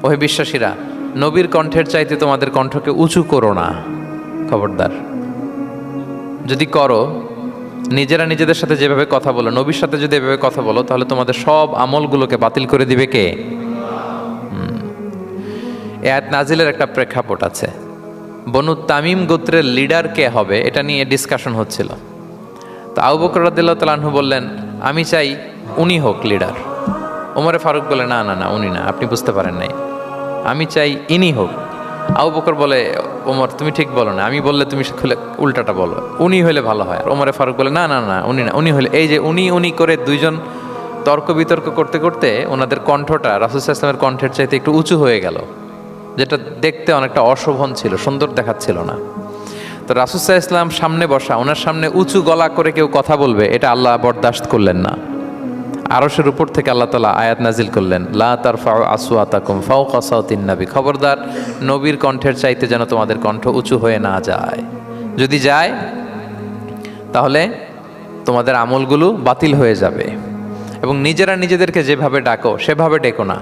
ওহে বিশ্বাসীরা, নবীর কণ্ঠের চাইতে তোমাদের কণ্ঠকে উঁচু করো না, খবরদার। যদি করো, নিজেরা নিজেদের সাথে যেভাবে কথা বলো, নবীর সাথে যদি এভাবে কথা বলো, তাহলে তোমাদের সব আমলগুলোকে বাতিল করে দিবে কে? এ আয়াত নাজিলের একটা প্রেক্ষাপট আছে। বনু তামিম গোত্রের লিডার কে হবে এটা নিয়ে ডিসকাশন হচ্ছিল। তো আবু বকর রাদিয়াল্লাহু তাআলা আনহু বললেন, আমি চাই উনি হোক লিডার। ওমরে ফারুক বলে, না না না, উনি না, আপনি বুঝতে পারেন নাই, আমি চাই ইনি হোক। আবু বকর বলে, ওমর তুমি ঠিক বলো না, আমি বললে তুমি খুলে উল্টাটা বলো, উনি হলে ভালো হয়। আর ওমরে ফারুক বলে, না না না, উনি না, উনি হলে। এই যে উনি উনি করে দুইজন তর্ক বিতর্ক করতে করতে ওনাদের কণ্ঠটা রাসূল সাল্লাল্লাহু আলাইহি ওয়াসাল্লামের কণ্ঠের চাইতে একটু উঁচু হয়ে গেল, যেটা দেখতে অনেকটা অশোভন ছিল, সুন্দর দেখাচ্ছিল না। তো রাসূল সাল্লাল্লাহু আলাইহি ওয়াসাল্লাম সামনে বসা, ওনার সামনে উঁচু গলা করে কেউ কথা বলবে, এটা আল্লাহ বরদাস্ত করলেন না। আরশের উপর থেকে আল্লাহ তাআলা আয়াত নাজিল করলেন, লা তারফাউ আসওয়াতাকুম ফাওকা সাওতিন নবী, খবরদার নবীর কণ্ঠের চাইতে যেন তোমাদের কণ্ঠ উঁচু হয়ে না যায়। যদি যায় তাহলে তোমাদের আমলগুলো বাতিল হয়ে যাবে। এবং নিজেরা নিজেদেরকে যেভাবে ডাকো সেভাবে ডেকো না।